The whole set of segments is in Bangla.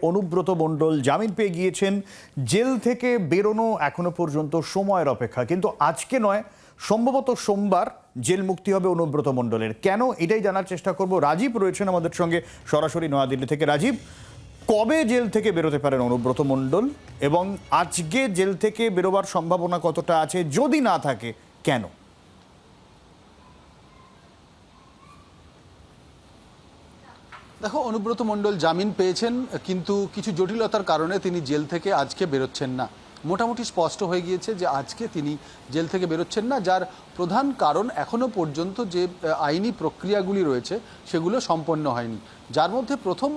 অনুব্রত মণ্ডল জামিন পেয়ে গিয়েছেন। জেল থেকে বেরোনো এখনো পর্যন্ত সময়ের অপেক্ষা, কিন্তু আজকে নয়, সম্ভবত সোমবার জেল মুক্তি হবে অনুব্রত মণ্ডলের। কেন, এটাই জানার চেষ্টা করব। রাজীব রয়েছেন আমাদের সঙ্গে সরাসরি নয়াদিল্লি থেকে। রাজীব, কবে জেল থেকে বেরোতে পারেন অনুব্রত মণ্ডল, এবং আজকে জেল থেকে বেরোবার সম্ভাবনা কতটা আছে? যদি না থাকে, কেন? দেখো, অনুব্রত মণ্ডল জামিন পেয়েছেন, কিন্তু কিছু জটিলতার কারণে তিনি জেল থেকে আজকে বেরোচ্ছেন না। মোটামুটি স্পষ্ট হয়ে গিয়েছে যে আজকে তিনি জেল থেকে বেরোচ্ছেন না, যার প্রধান কারণ এখনও পর্যন্ত যে আইনি প্রক্রিয়াগুলি রয়েছে সেগুলো সম্পন্ন হয়নি। যার মধ্যে প্রথম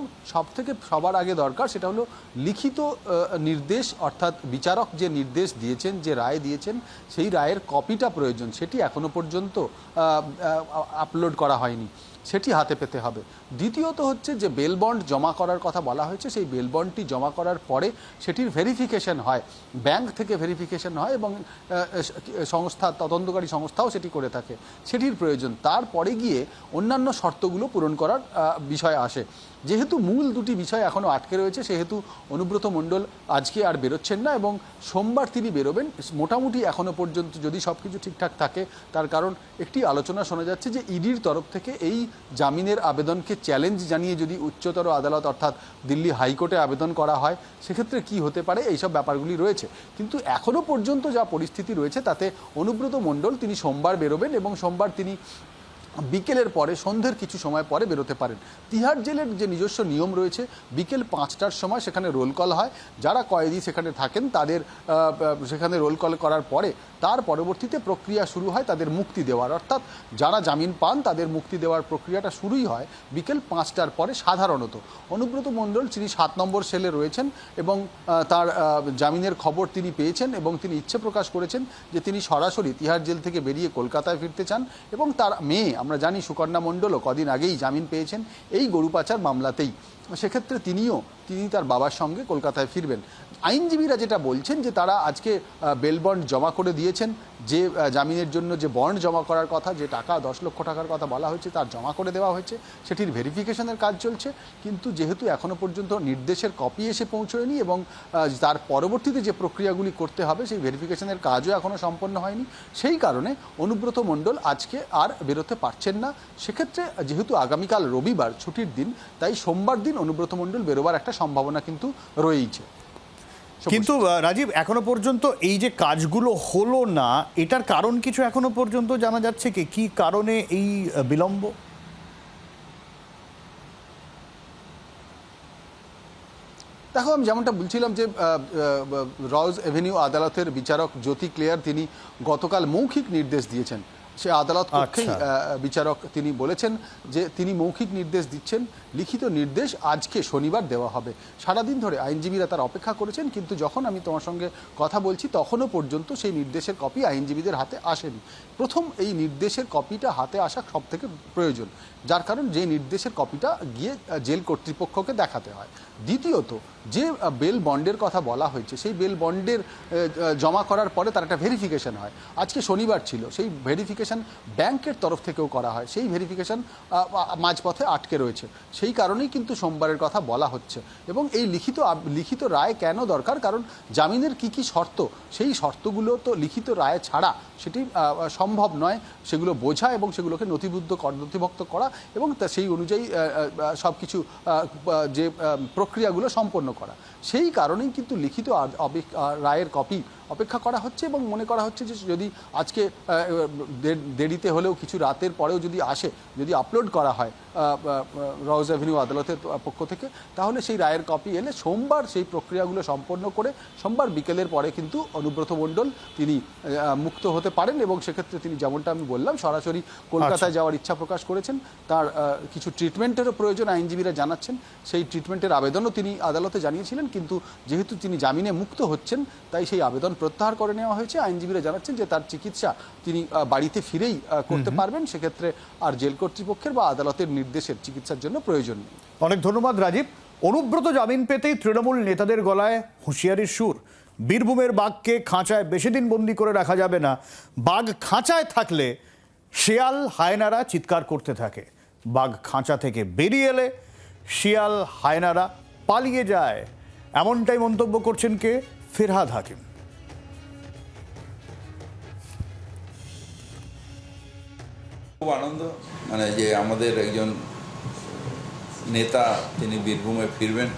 সবার আগে দরকার সেটা হলো লিখিত নির্দেশ, অর্থাৎ বিচারক যে নির্দেশ দিয়েছেন, যে রায় দিয়েছেন, সেই রায়ের কপিটা প্রয়োজন। সেটি এখনও পর্যন্ত আপলোড করা হয়নি, সেটি হাতে পেতে হবে। দ্বিতীয়ত হচ্ছে যে বেল বন্ড জমা করার কথা বলা হয়েছে, সেই বেল বন্ডটি জমা করার পরে সেটির ভেরিফিকেশন হয়, ব্যাংক থেকে ভেরিফিকেশন হয়, এবং তদন্তকারী সংস্থাও সেটি করে থাকে, সেটির প্রয়োজন। তারপরে গিয়ে অন্যান্য শর্তগুলো পূরণ করার বিষয় আসে। যেহেতু মূল দুটি বিষয় এখনও আটকে রয়েছে, সেহেতু অনুব্রত মণ্ডল আজকে আর বেরোচ্ছেন না, এবং সোমবার তিনি বেরোবেন মোটামুটি এখনও পর্যন্ত, যদি সব কিছু ঠিকঠাক থাকে। তার কারণ একটি আলোচনা শোনা যাচ্ছে যে ইডির তরফ থেকে এই জামিনের আবেদনকে চ্যালেঞ্জ জানিয়ে যদি উচ্চতর আদালত অর্থাৎ দিল্লি হাইকোর্টে আবেদন করা হয়, সেক্ষেত্রে কি হতে পারে, এইসব ব্যাপারগুলি রয়েছে। কিন্তু এখনও পর্যন্ত যা পরিস্থিতি রয়েছে তাতে অনুব্রত মণ্ডল তিনি সোমবার বেরোবেন, এবং সোমবার তিনি বিকেলের পরে, সন্ধ্যের কিছু সময় পরে বেরোতে পারেন। তিহার জেলের যে নিজস্ব নিয়ম রয়েছে, বিকেল 5টার সময় সেখানে রোল কল হয়। যারা কয়েদি সেখানে থাকেন তাদের সেখানে রোল কল করার পরে তার পরবর্তীতে প্রক্রিয়া শুরু হয় তাদের মুক্তি দেওয়ার, অর্থাৎ যারা জামিন পান তাদের মুক্তি দেওয়ার প্রক্রিয়াটা শুরুই হয় বিকেল 5টার পরে সাধারণত। অনুব্রত মণ্ডল তিনি 7 নম্বর সেলে রয়েছেন, এবং তার জামিনের খবর তিনি পেয়েছেন, এবং তিনি ইচ্ছে প্রকাশ করেছেন যে তিনি সরাসরি তিহার জেল থেকে বেরিয়ে কলকাতায় ফিরতে চান। এবং তার মেয়ে, আমরা জানি সুকন্যা মণ্ডলও কদিন আগেই জামিন পেয়েছেন এই গরু পাচার মামলাতেই। সেক্ষেত্রে তিনি তার বাবার সঙ্গে কলকাতায় ফিরবেন। আইনজীবীরা যেটা বলছেন যে তারা আজকে বেল বন্ড জমা করে দিয়েছেন, যে জামিনের জন্য যে বন্ড জমা করার কথা, যে টাকা 10 লক্ষ টাকার কথা বলা হয়েছে, তার জমা করে দেওয়া হয়েছে, সেটির ভেরিফিকেশনের কাজ চলছে। কিন্তু যেহেতু এখনও পর্যন্ত নির্দেশের কপি এসে পৌঁছয়নি, এবং তার পরবর্তীতে যে প্রক্রিয়াগুলি করতে হবে সেই ভেরিফিকেশনের কাজও এখনও সম্পন্ন হয়নি, সেই কারণে অনুব্রত মণ্ডল আজকে আর বেরোতে পারছেন না। সেক্ষেত্রে যেহেতু আগামীকাল রবিবার ছুটির দিন, তাই সোমবার দিন অনুব্রত মণ্ডল বেরোবার একটা সম্ভাবনা কিন্তু রয়েইছে। কিন্তু রাজীব, এখনো পর্যন্ত এই যে কাজগুলো হলো না, এটার কারণ কিছু এখনো পর্যন্ত জানা যাচ্ছে কি কারণে এই বিলম্ব? দেখো, আমি যেমনটা বলছিলাম যে রজ এভিনিউ আদালতের বিচারক জ্যোতি ক্লেয়ার তিনি গতকাল মৌখিক নির্দেশ দিয়েছেন। সে আদালত কক্ষেই বিচারক তিনি বলেছেন যে তিনি মৌখিক নির্দেশ দিচ্ছেন, লিখিত নির্দেশ আজকে শনিবার দেওয়া হবে। সারাদিন ধরে আইনজীবীরা তার অপেক্ষা করেছেন, কিন্তু যখন আমি তোমার সঙ্গে কথা বলছি তখনও পর্যন্ত সেই নির্দেশের কপি আইনজীবীদের হাতে আসেনি। প্রথম এই নির্দেশের কপিটা হাতে আসা সব থেকে প্রয়োজন, যার কারণ যে নির্দেশের কপিটা গিয়ে জেল কর্তৃপক্ষকে দেখাতে হয়। দ্বিতীয়ত, যে বেল বন্ডের কথা বলা হয়েছে, সেই বেল বন্ডের জমা করার পরে তার একটা ভেরিফিকেশন হয়। আজকে শনিবার ছিল, সেই ভেরিফিকেশন ব্যাংকের তরফ থেকেও করা হয়, সেই ভেরিফিকেশন মাঝপথে আটকে রয়েছে। সেই কারণেই কিন্তু সোমবারের কথা বলা হচ্ছে। এবং এই লিখিত রায় কেন দরকার? কারণ জামিনের কি শর্ত, সেই শর্তগুলো তো লিখিত রায় ছাড়া সেটি সম্ভব নয় সেগুলো বোঝা, এবং সেগুলোকে নথিভুক্ত করা, এবং সেই অনুযায়ী সব কিছু যে প্রক্রিয়াগুলো সম্পন্ন করা। সেই কারণেই কিন্তু লিখিত রায়ের কপি অপেক্ষা করা হচ্ছে, এবং মনে করা হচ্ছে যে যদি আজকে দেরিতে হলেও কিছু রাতের পরেও যদি আসে, যদি আপলোড করা হয় রজ এভিনিউ আদালতের পক্ষ থেকে, তাহলে সেই রায়ের কপি এলে সোমবার সেই প্রক্রিয়াগুলো সম্পন্ন করে সোমবার বিকেলের পরে কিন্তু অনুব্রত মণ্ডল তিনি মুক্ত হতে পারেন। এবং সেক্ষেত্রে তিনি, যেমনটা আমি বললাম, সরাসরি কলকাতায় যাওয়ার ইচ্ছা প্রকাশ করেছেন। তার কিছু ট্রিটমেন্টেরও প্রয়োজন আইনজীবীরা জানাচ্ছেন, সেই ট্রিটমেন্টের আবেদনও তিনি আদালতে জানিয়েছিলেন, কিন্তু যেহেতু তিনি জামিনে মুক্ত হচ্ছেন তাই সেই আবেদন প্রত্যাহার করে নেওয়া হয়েছে। আইনজীবীরা জানাচ্ছেন যে তার চিকিৎসা তিনি বাড়িতে ফিরেই করতে পারবেন, সেক্ষেত্রে আর জেল কর্তৃপক্ষের বা আদালতের নির্দেশের চিকিৎসার জন্য প্রয়োজন নেই। অনেক ধন্যবাদ রাজীব। অনুব্রত জামিন পেতেই তৃণমূল নেতাদের গলায় হুঁশিয়ারির সুর। বীরভূমের বাঘকে খাঁচায় বেশি দিন বন্দি করে রাখা যাবে না। বাঘ খাঁচায় থাকলে শেয়াল হায়নারা চিৎকার করতে থাকে, বাঘ খাঁচা থেকে বেরিয়ে এলে শিয়াল হায়নারা পালিয়ে যায়, এমনটাই মন্তব্য করছেন কে? ফিরহাদ হাকিম। খুব আনন্দ, মানে যে আমাদের একজন নেতা তিনি বীরভূমে ফিরবেন।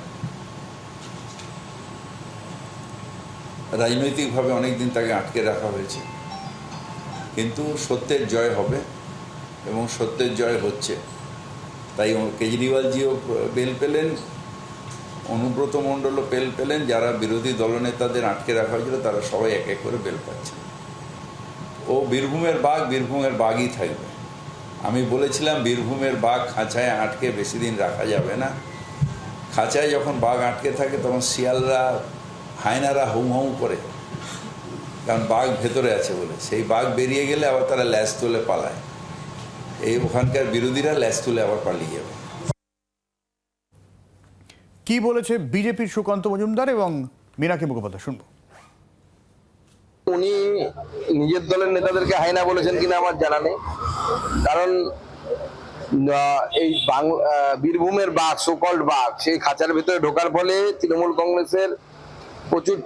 রাজনৈতিকভাবে অনেকদিন তাকে আটকে রাখা হয়েছে, কিন্তু সত্যের জয় হবে এবং সত্যের জয় হচ্ছে। তাই কেজরিওয়ালজিও বেল পেলেন, অনুব্রত মণ্ডলও বেল পেলেন, যারা বিরোধী দলনেতাদের আটকে রাখা হয়েছিল তারা সবাই এক এক করে বেল পাচ্ছে। ও বীরভূমের বাঘ, বীরভূমের বাঘই থাকবে। আমি বলেছিলাম বীরভূমের বাঘ খাঁচায় আটকে বেশি দিন রাখা যাবে না। খাঁচায় যখন বাঘ আটকে থাকে তখন শিয়ালরা, হায়নারা হুম হুম করে, কারণ বাঘ ভেতরে আছে বলে। সেই বাঘ বেরিয়ে গেলে আবার তারা ল্যাস তুলে পালায়। এই ওখানকার বিরোধীরা ল্যাস তুলে আবার পালিয়ে যাবে। কি বলেছে বিজেপির সুকান্ত মজুমদার এবং মীনাক্ষী মুখোপাধ্যায়, শুনবো। উনি নিজের দলের নেতাদেরকে হায়না বলেছেন কিনা আমার জানা নেই, কারণ এই বীরভূমের বাঘ, সোকল্ড বাঘ, সেই খাঁচার ভেতরে ঢোকার ফলে তৃণমূল কংগ্রেসের প্রচুর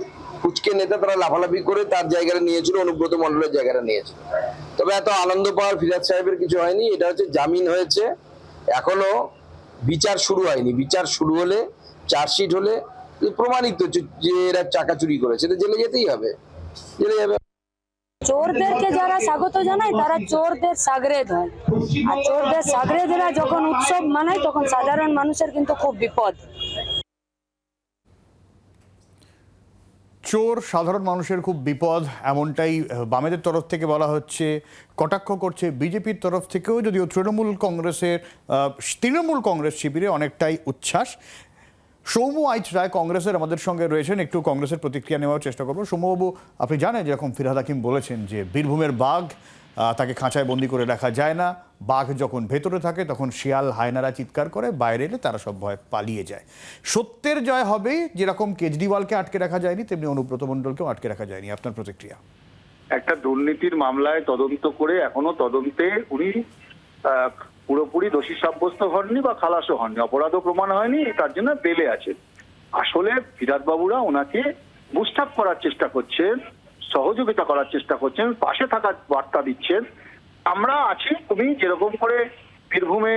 কুচকে নেতা তারা লাফালাফি করে তার জায়গাটা নিয়েছিল, অনুব্রত মণ্ডলের জায়গাটা নিয়েছিল। তবে এত আনন্দ পাওয়ার ফিরহাদ সাহেবের কিছু হয়নি। এটা হচ্ছে জামিন হয়েছে, এখনো বিচার শুরু হয়নি। বিচার শুরু হলে, চার্জশিট হলে প্রমাণিত যে এরা টাকা চুরি করেছে, এটা জেলে যেতেই হবে, জেলে যাবে। চোরদেরকে যারা স্বাগত জানায় তারা চোরদের সাগরেদ হয়, আর চোরদের সাগরেদরা যখন উৎসব মানায় তখন সাধারণ মানুষের কিন্তু খুব বিপদ। চোর সাধারণ মানুষের খুব বিপদ, এমনটাই বামেদের তরফ থেকে বলা হচ্ছে, কটাক্ষ করছে বিজেপির তরফ থেকেও, যদিও তৃণমূল কংগ্রেস শিবিরে অনেকটাই উচ্ছ্বাস। সৌম্য আইচ রায় কংগ্রেসের আমাদের সঙ্গে রয়েছেন, একটু কংগ্রেসের প্রতিক্রিয়া নেওয়ার চেষ্টা করবো। সৌম্যবাবু, আপনি জানেন যেরকম ফিরহাদ হাকিম বলেছেন যে বীরভূমের বাঘ তাকে খাঁচায় বন্দি করে রাখা যায় না, বাঘ যখন ভেতরে থাকে তখন শিয়াল হায়নারা চিৎকার করে, বাইরে এলে তারা সব ভয় পালিয়ে যায়। সত্যের জয় হবে, যেরকম কেজরিওয়ালকে আটকে রাখা যায়নি তেমনি অনুব্রত মণ্ডলকেও আটকে রাখা যায়নি। আপনার প্রতিক্রিয়া? একটা দুর্নীতির মামলায় তদন্ত করে এখনো তদন্তে উনি পুরোপুরি দোষী সাব্যস্ত হননি বা খালাসও হননি, অপরাধও প্রমাণ হয়নি, তার জন্য বেলে আছে। আসলে ফিরহাদ বাবুরা ওনাকে বুস্ট আপ করার চেষ্টা করছেন, সহযোগিতা করার চেষ্টা করছেন, পাশে থাকার বার্তা দিচ্ছেন। আমরা আছি, তুমি যেরকম করে বীরভূমে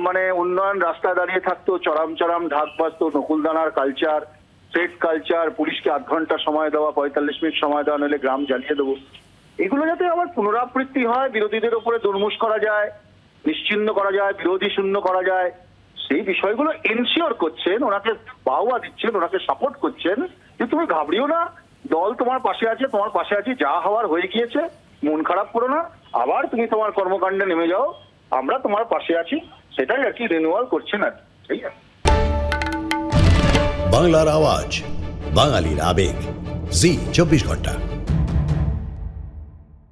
মানে উন্নয়ন রাস্তায় দাঁড়িয়ে থাকতো, চরাম চরাম ঢাক বাজতো, নকুলদানার কালচার, থ্রেড কালচার, পুলিশকে 8 ঘন্টা সময় দেওয়া, 45 মিনিট সময় দেওয়া, নইলে গ্রাম জ্বালিয়ে দেবো, এগুলো যাতে আবার পুনরাবৃত্তি হয়, বিরোধীদের উপরে দুর্মুষ করা যায়, নিশ্চিহ্ন করা যায়, বিরোধী শূন্য করা যায়, সেই বিষয়গুলো এনশিওর করছেন, ওনাকে বাহবা দিচ্ছেন, ওনাকে সাপোর্ট করছেন যে তুমি ঘাবড়িও না, দল তোমার পাশে আছে, তোমার পাশে আছে, যা হওয়ার হয়ে গিয়েছে, মন খারাপ করো না, আবার তুমি তোমার কর্মকাণ্ডে নেমে যাও, আমরা তোমার পাশে আছি। সেটাই আর কি রিনিউয়াল করছেন আর কি। বাংলার আওয়াজ, বাঙালির আবেগ, জি 24 ঘন্টা।